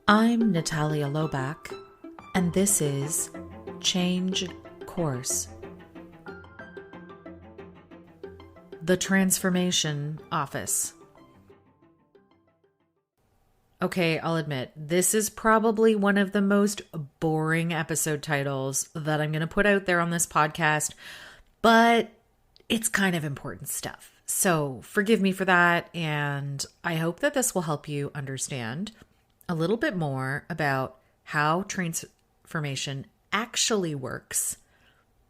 I'm Natalia Lobach, and this is Change Course. The Transformation Office. Okay, I'll admit, this is probably one of the most boring episode titles that I'm going to put out there on this podcast, but it's kind of important stuff. So forgive me for that, and I hope that this will help you understand a little bit more about how transformation actually works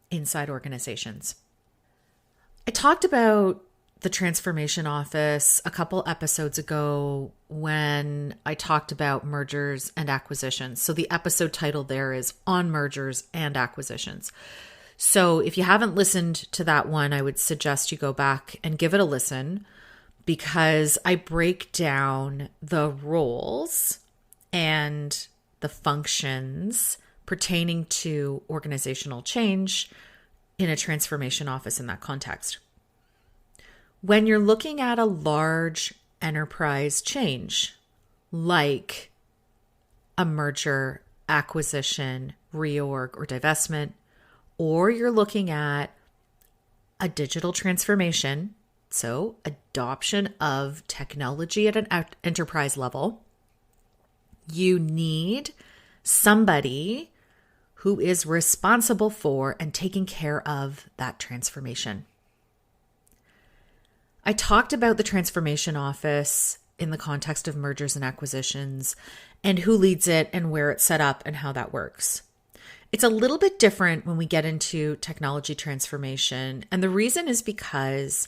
inside organizations. I talked about the Transformation Office a couple episodes ago when I talked about mergers and acquisitions. So the episode title there is On Mergers and Acquisitions. So if you haven't listened to that one, I would suggest you go back and give it a listen because I break down the roles and the functions pertaining to organizational change in a transformation office in that context. When you're looking at a large enterprise change, like a merger, acquisition, reorg, or divestment, or you're looking at a digital transformation, so adoption of technology at an enterprise level, you need somebody who is responsible for and taking care of that transformation. I talked about the Transformation Office in the context of mergers and acquisitions and who leads it and where it's set up and how that works. It's a little bit different when we get into technology transformation. And the reason is because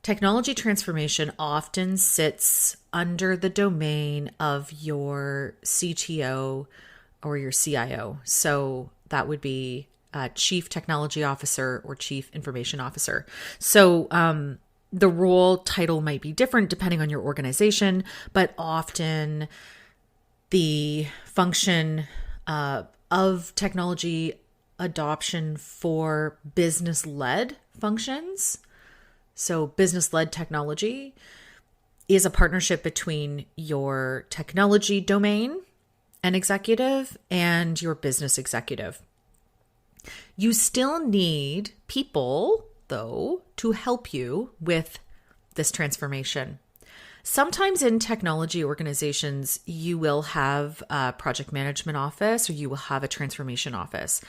technology transformation often sits under the domain of your CTO or your CIO. So that would be Chief Technology Officer or Chief Information Officer. So the role title might be different depending on your organization, but often the function of technology adoption for business-led functions, so business-led technology, is a partnership between your technology domain and executive and your business executive. You still need people, though, to help you with this transformation. Sometimes in technology organizations, you will have a project management office or you will have a transformation office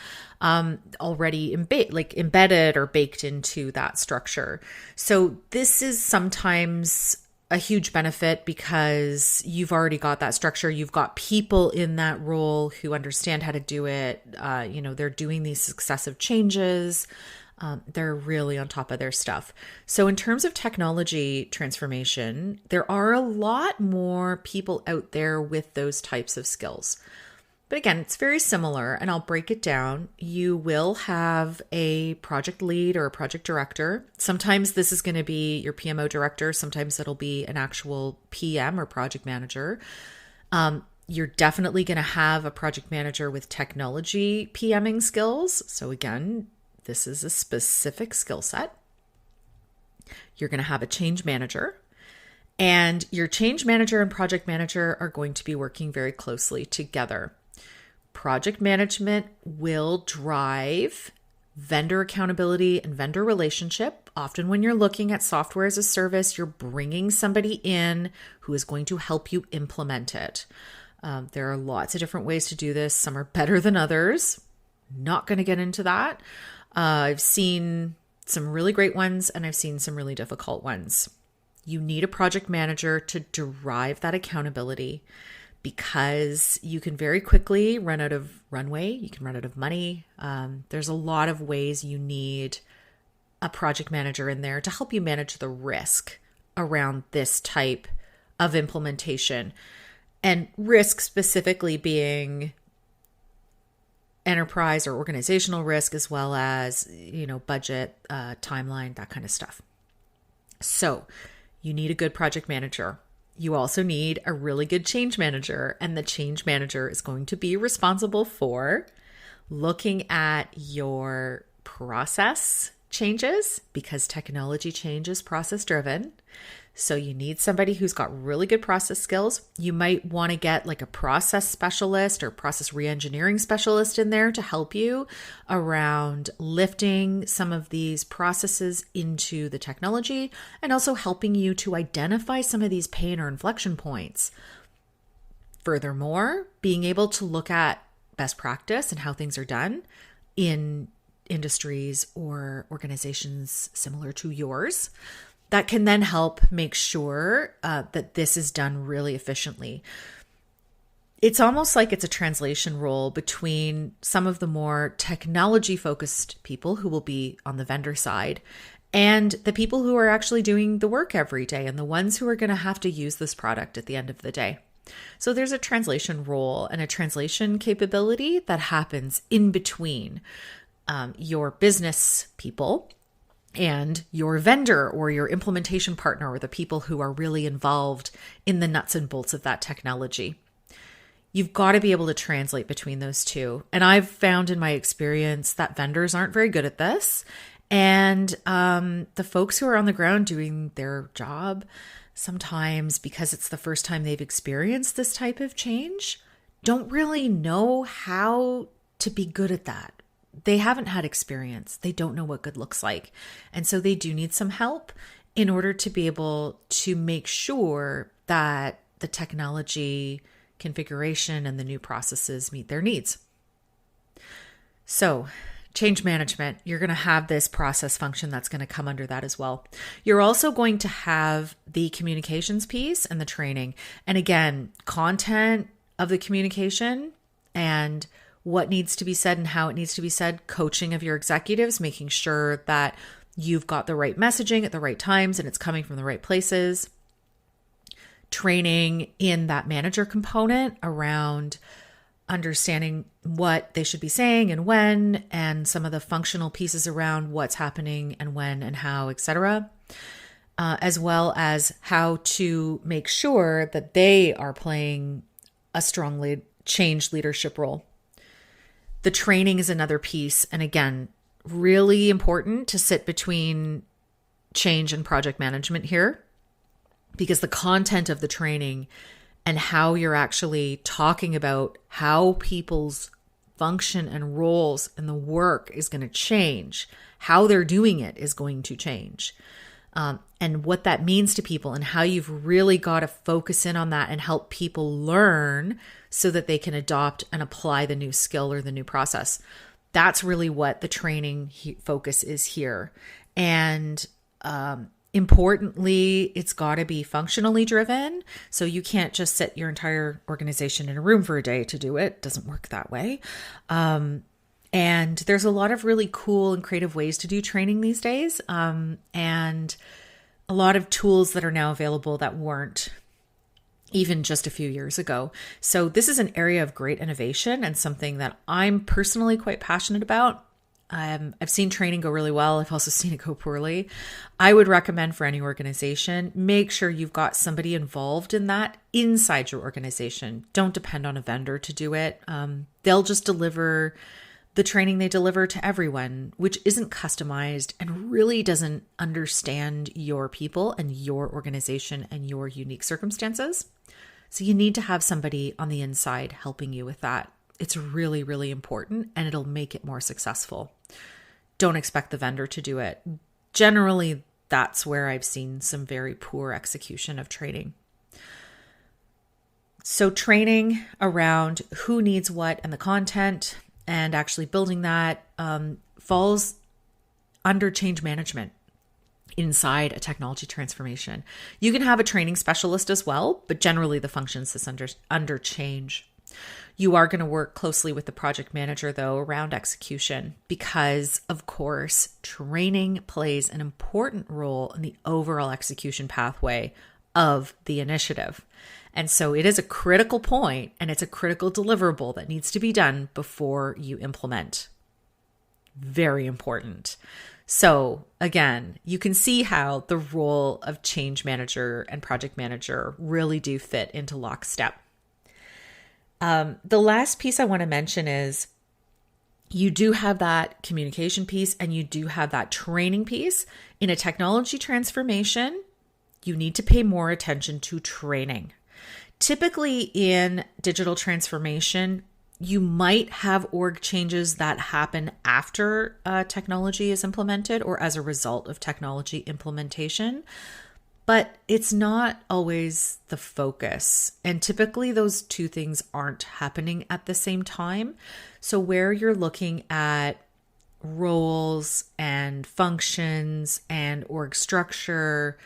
already embedded or baked into that structure. So this is sometimes a huge benefit because you've already got that structure. You've got people in that role who understand how to do it. They're doing these successive changes. They're really on top of their stuff. So in terms of technology transformation, there are a lot more people out there with those types of skills. But again, it's very similar, and I'll break it down. You will have a project lead or a project director. Sometimes this is going to be your PMO director. Sometimes it'll be an actual PM or project manager. You're definitely going to have a project manager with technology PMing skills. So again, this is a specific skill set. You're going to have a change manager, and your change manager and project manager are going to be working very closely together. Project management will drive vendor accountability and vendor relationship. Often when you're looking at software as a service, you're bringing somebody in who is going to help you implement it. There are lots of different ways to do this. Some are better than others. Not going to get into that. I've seen some really great ones and I've seen some really difficult ones. You need a project manager to derive that accountability because you can very quickly run out of runway. You can run out of money. There's a lot of ways you need a project manager in there to help you manage the risk around this type of implementation, and risk specifically being enterprise or organizational risk, as well as, budget, timeline, that kind of stuff. So you need a good project manager. You also need a really good change manager, and the change manager is going to be responsible for looking at your process changes, because technology change is process driven. So you need somebody who's got really good process skills. You might want to get like a process specialist or process reengineering specialist in there to help you around lifting some of these processes into the technology and also helping you to identify some of these pain or inflection points. Furthermore, being able to look at best practice and how things are done in industries or organizations similar to yours, that can then help make sure that this is done really efficiently. It's almost like it's a translation role between some of the more technology-focused people who will be on the vendor side and the people who are actually doing the work every day and the ones who are going to have to use this product at the end of the day. So there's a translation role and a translation capability that happens in between your business people and your vendor or your implementation partner or the people who are really involved in the nuts and bolts of that technology. You've got to be able to translate between those two. And I've found in my experience that vendors aren't very good at this. And the folks who are on the ground doing their job, sometimes because it's the first time they've experienced this type of change, don't really know how to be good at that. They haven't had experience. They don't know what good looks like. And so they do need some help in order to be able to make sure that the technology configuration and the new processes meet their needs. So change management, you're going to have this process function that's going to come under that as well. You're also going to have the communications piece and the training. And again, content of the communication and what needs to be said and how it needs to be said, coaching of your executives, making sure that you've got the right messaging at the right times and it's coming from the right places. Training in that manager component around understanding what they should be saying and when, and some of the functional pieces around what's happening and when and how, etc. As well as how to make sure that they are playing a strong change leadership role. The training is another piece. And again, really important to sit between change and project management here, because the content of the training and how you're actually talking about how people's function and roles in the work is going to change, how they're doing it is going to change, and what that means to people and how you've really got to focus in on that and help people learn so that they can adopt and apply the new skill or the new process. That's really what the training focus is here. And importantly, it's got to be functionally driven. So you can't just sit your entire organization in a room for a day to do it. It doesn't work that way. And there's a lot of really cool and creative ways to do training these days. And a lot of tools that are now available that weren't even just a few years ago. So this is an area of great innovation and something that I'm personally quite passionate about. I've seen training go really well. I've also seen it go poorly. I would recommend for any organization, make sure you've got somebody involved in that inside your organization. Don't depend on a vendor to do it. They'll just deliver the training they deliver to everyone, which isn't customized and really doesn't understand your people and your organization and your unique circumstances. So you need to have somebody on the inside helping you with that. It's really, really important and it'll make it more successful. Don't expect the vendor to do it. Generally, that's where I've seen some very poor execution of training. So training around who needs what and the content and actually building that falls under change management inside a technology transformation. You can have a training specialist as well, but generally the function sits under change. You are going to work closely with the project manager, though, around execution because, of course, training plays an important role in the overall execution pathway of the initiative. And so it is a critical point and it's a critical deliverable that needs to be done before you implement. Very important. So again, you can see how the role of change manager and project manager really do fit into lockstep. The last piece I want to mention is you do have that communication piece and you do have that training piece in a technology transformation. you need to pay more attention to training. Typically in digital transformation, you might have org changes that happen after technology is implemented or as a result of technology implementation, but it's not always the focus. And typically those two things aren't happening at the same time. So where you're looking at roles and functions and org structure,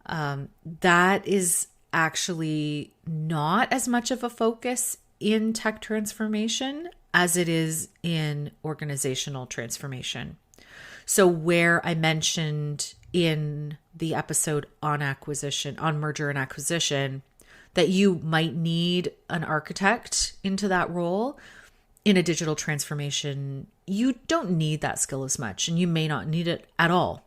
that is actually not as much of a focus in tech transformation as it is in organizational transformation. So where I mentioned in the episode on merger and acquisition, that you might need an architect into that role, in a digital transformation, you don't need that skill as much, and you may not need it at all.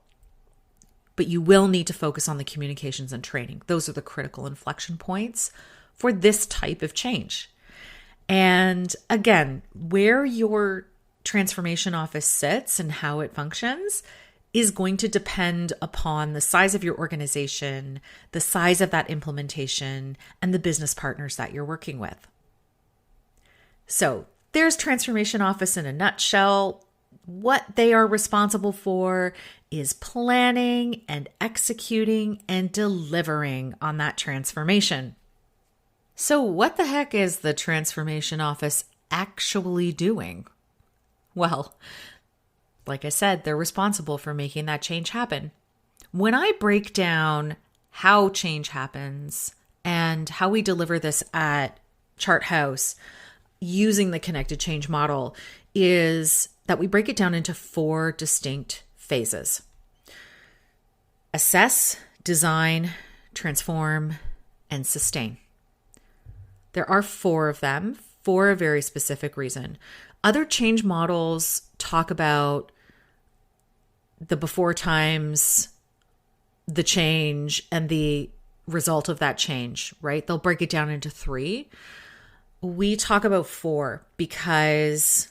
But you will need to focus on the communications and training. Those are the critical inflection points for this type of change. And again, where your transformation office sits and how it functions is going to depend upon the size of your organization, the size of that implementation, and the business partners that you're working with. So there's transformation office in a nutshell. What they are responsible for is planning and executing and delivering on that transformation. So what the heck is the transformation office actually doing? Well, like I said, they're responsible for making that change happen. When I break down how change happens and how we deliver this at Chart House using the connected change model, is that we break it down into 4 distinct phases: assess, design, transform, and sustain. There are 4 of them for a very specific reason. Other change models talk about the before times, the change, and the result of that change, right? They'll break it down into 3. We talk about 4 because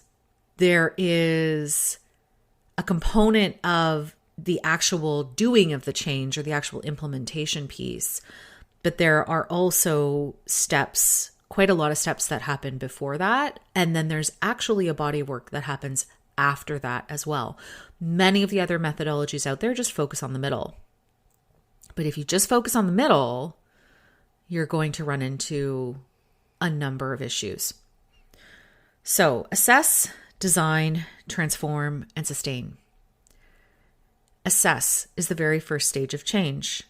there is a component of the actual doing of the change or the actual implementation piece, but there are also steps, quite a lot of steps that happen before that. And then there's actually a body of work that happens after that as well. Many of the other methodologies out there just focus on the middle. But if you just focus on the middle, you're going to run into a number of issues. So assess, design, transform, and sustain. Assess is the very first stage of change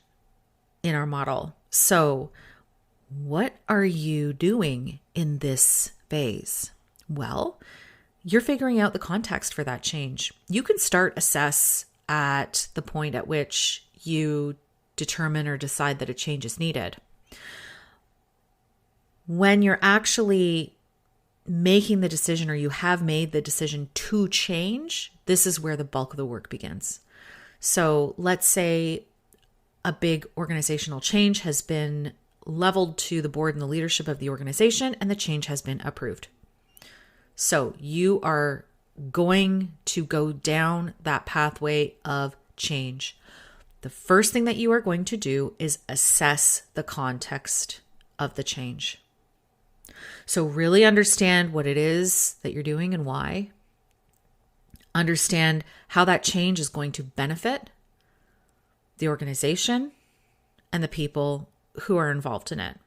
in our model. So what are you doing in this phase? Well, you're figuring out the context for that change. You can start assess at the point at which you determine or decide that a change is needed. When you're actually making the decision, or you have made the decision to change, this is where the bulk of the work begins. So let's say a big organizational change has been leveled to the board and the leadership of the organization, and the change has been approved. So you are going to go down that pathway of change. The first thing that you are going to do is assess the context of the change. So really understand what it is that you're doing and why. Understand how that change is going to benefit the organization and the people who are involved in it.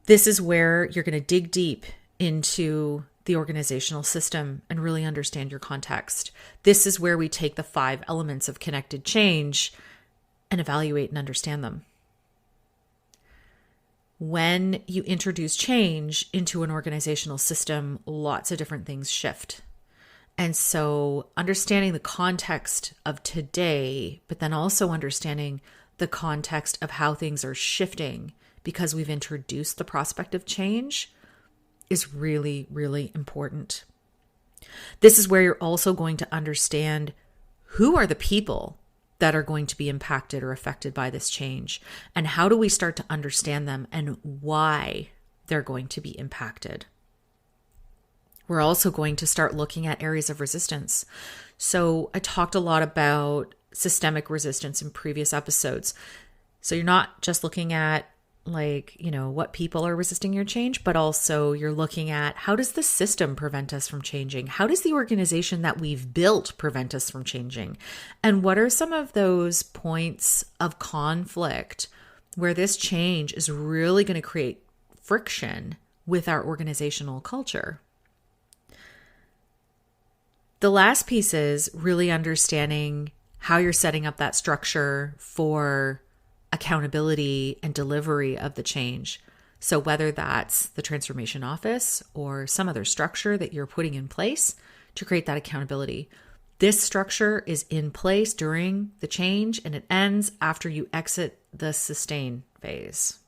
This is where you're going to dig deep into the organizational system and really understand your context. This is where we take the 5 elements of connected change and evaluate and understand them. When you introduce change into an organizational system, lots of different things shift. And so understanding the context of today, but then also understanding the context of how things are shifting because we've introduced the prospect of change, is really, really important. This is where you're also going to understand who are the people that are going to be impacted or affected by this change, and how do we start to understand them and why they're going to be impacted. We're also going to start looking at areas of resistance. So I talked a lot about systemic resistance in previous episodes. So you're not just looking at what people are resisting your change, but also you're looking at how does the system prevent us from changing? How does the organization that we've built prevent us from changing? And what are some of those points of conflict where this change is really going to create friction with our organizational culture? The last piece is really understanding how you're setting up that structure for accountability and delivery of the change. So whether that's the transformation office or some other structure that you're putting in place to create that accountability. This structure is in place during the change and it ends after you exit the sustain phase.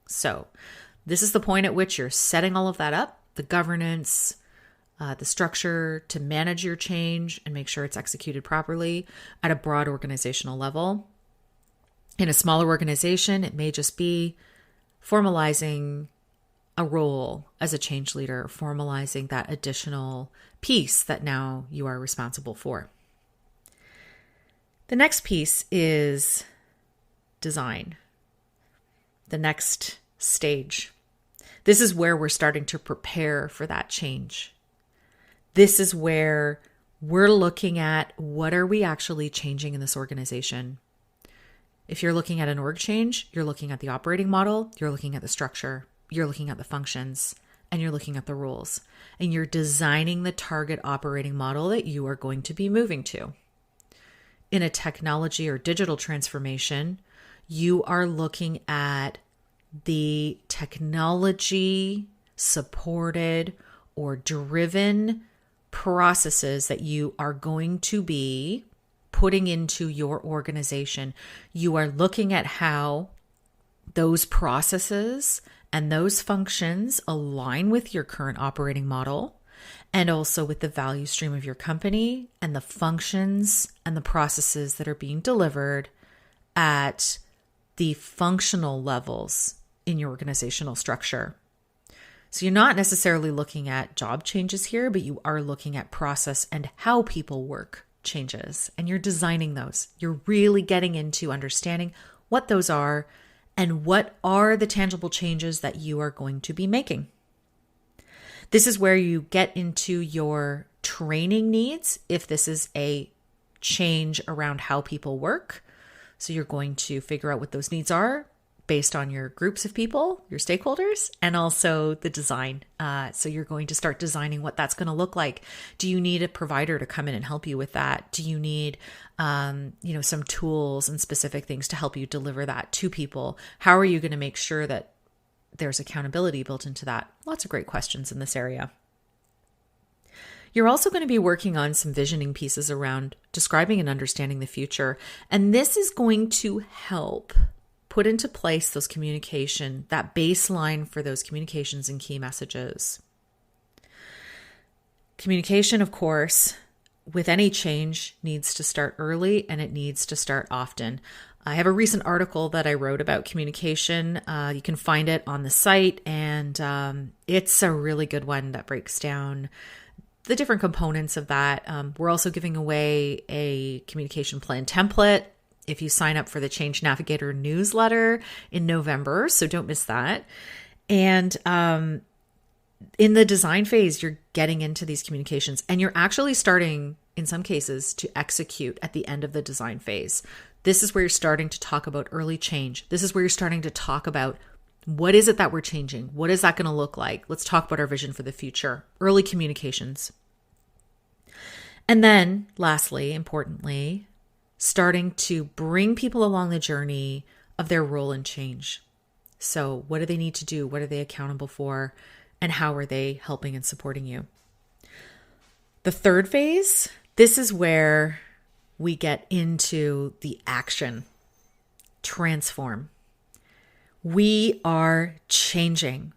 So this is the point at which you're setting all of that up, the governance, the structure to manage your change and make sure it's executed properly at a broad organizational level. In a smaller organization, it may just be formalizing a role as a change leader, formalizing that additional piece that now you are responsible for. The next piece is design, the next stage. This is where we're starting to prepare for that change. This is where we're looking at what are we actually changing in this organization. If you're looking at an org change, you're looking at the operating model, you're looking at the structure, you're looking at the functions, and you're looking at the rules. And you're designing the target operating model that you are going to be moving to. In a technology or digital transformation, you are looking at the technology supported or driven processes that you are going to be putting into your organization. You are looking at how those processes and those functions align with your current operating model and also with the value stream of your company and the functions and the processes that are being delivered at the functional levels in your organizational structure. So you're not necessarily looking at job changes here, but you are looking at process and how people work changes, and you're designing those. You're really getting into understanding what those are and what are the tangible changes that you are going to be making. This is where you get into your training needs if this is a change around how people work. So you're going to figure out what those needs are based on your groups of people, your stakeholders, and also the design. So you're going to start designing what that's going to look like. Do you need a provider to come in and help you with that? Do you need, some tools and specific things to help you deliver that to people? How are you going to make sure that there's accountability built into that? Lots of great questions in this area. You're also going to be working on some visioning pieces around describing and understanding the future. And this is going to help put into place those communication, that baseline for those communications and key messages. Communication, of course, with any change needs to start early and it needs to start often. I have a recent article that I wrote about communication. You can find it on the site, and it's a really good one that breaks down the different components of that. We're also giving away a communication plan template if you sign up for the Change Navigator newsletter in November, so don't miss that. And in the design phase, you're getting into these communications and you're actually starting, in some cases, to execute at the end of the design phase. This is where you're starting to talk about early change. This is where you're starting to talk about what is it that we're changing? What is that going to look like? Let's talk about our vision for the future. Early communications. And then, lastly, importantly, starting to bring people along the journey of their role in change. So what do they need to do? What are they accountable for? And how are they helping and supporting you? The third phase, this is where we get into the action. Transform. We are changing.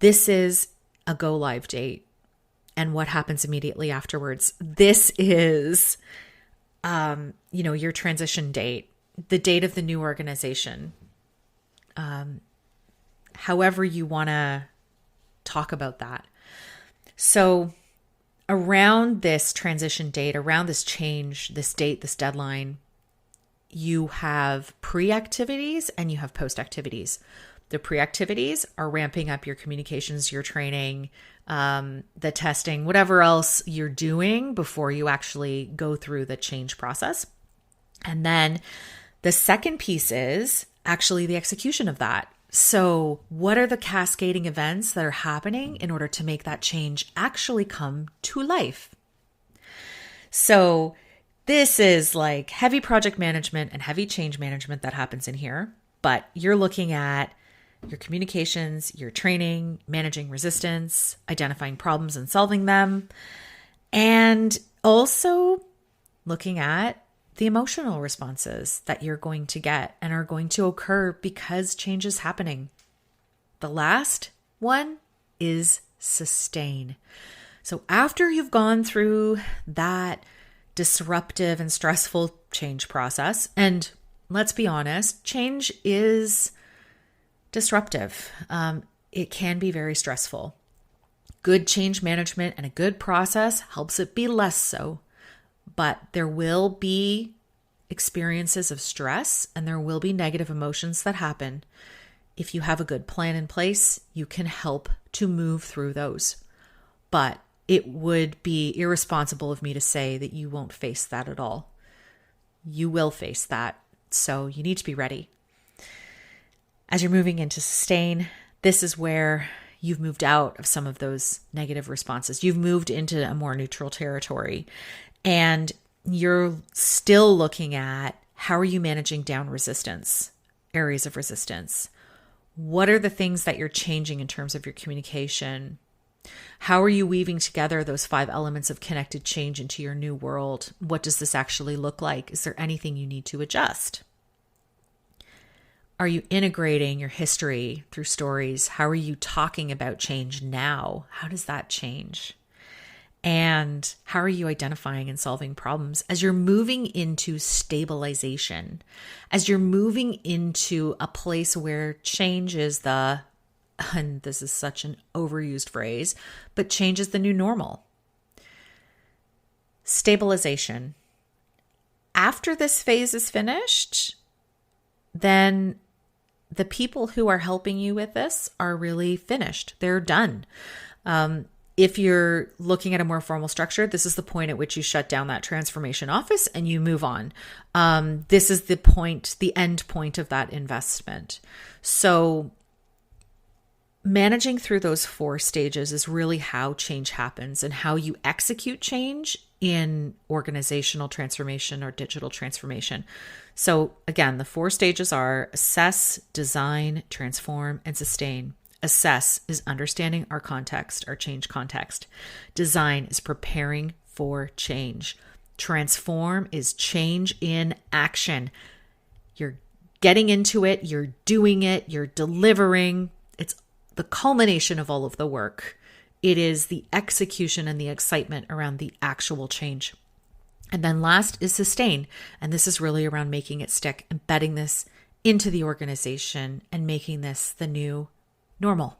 This is a go live date and what happens immediately afterwards. This is your transition date, the date of the new organization, however you want to talk about that. So around this transition date, around this change, this date, this deadline, you have pre-activities and you have post-activities. The pre-activities are ramping up your communications, your training, the testing, whatever else you're doing before you actually go through the change process. And then the second piece is actually the execution of that. So what are the cascading events that are happening in order to make that change actually come to life? So this is like heavy project management and heavy change management that happens in here, but you're looking at your communications, your training, managing resistance, identifying problems and solving them, and also looking at the emotional responses that you're going to get and are going to occur because change is happening. The last one is sustain. So after you've gone through that disruptive and stressful change process, and let's be honest, change is disruptive. It can be very stressful. Good change management and a good process helps it be less so. But there will be experiences of stress and there will be negative emotions that happen. If you have a good plan in place, you can help to move through those. But it would be irresponsible of me to say that you won't face that at all. You will face that. So you need to be ready. As you're moving into sustain, this is where you've moved out of some of those negative responses. You've moved into a more neutral territory. And you're still looking at how are you managing down resistance, areas of resistance? What are the things that you're changing in terms of your communication? How are you weaving together those 5 elements of connected change into your new world? What does this actually look like? Is there anything you need to adjust? Are you integrating your history through stories? How are you talking about change now? How does that change? And how are you identifying and solving problems as you're moving into stabilization, as you're moving into a place where change is and this is such an overused phrase, but change is the new normal. Stabilization. After this phase is finished, then the people who are helping you with this are really finished. They're done. If you're looking at a more formal structure, this is the point at which you shut down that transformation office and you move on. This is the end point of that investment. So managing through those 4 stages is really how change happens and how you execute change in organizational transformation or digital transformation. So again, the 4 stages are assess, design, transform, and sustain. Assess is understanding our context, our change context. Design is preparing for change. Transform is change in action. You're getting into it, you're doing it, you're delivering. It's the culmination of all of the work. It is the execution and the excitement around the actual change. And then last is sustain. And this is really around making it stick, embedding this into the organization and making this the new normal.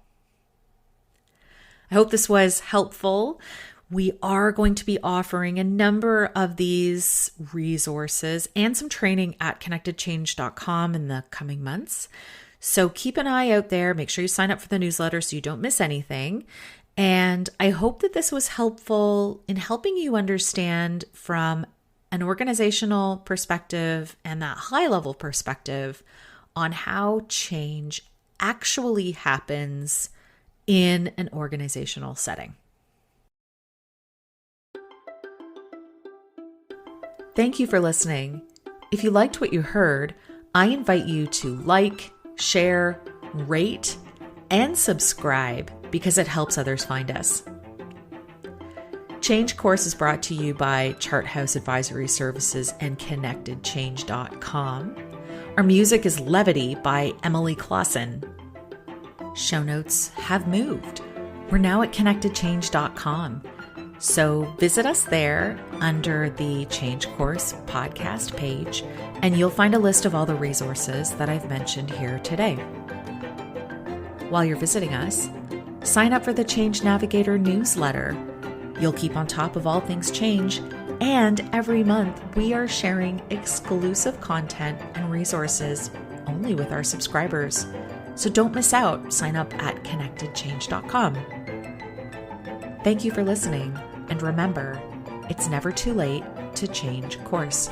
I hope this was helpful. We are going to be offering a number of these resources and some training at connectedchange.com in the coming months. So keep an eye out there. Make sure you sign up for the newsletter so you don't miss anything. And I hope that this was helpful in helping you understand from an organizational perspective and that high-level perspective on how change actually happens in an organizational setting. Thank you for listening. If you liked what you heard, I invite you to like, share, rate, and subscribe because it helps others find us. Change Course is brought to you by Charthouse Advisory Services and ConnectedChange.com. Our music is Levity by Emily Clausen. Show notes have moved. We're now at ConnectedChange.com. So visit us there under the Change Course podcast page, and you'll find a list of all the resources that I've mentioned here today. While you're visiting us, sign up for the Change Navigator newsletter. You'll keep on top of all things change, and every month we are sharing exclusive content and resources only with our subscribers. So don't miss out. Sign up at connectedchange.com. Thank you for listening, and remember, it's never too late to change course.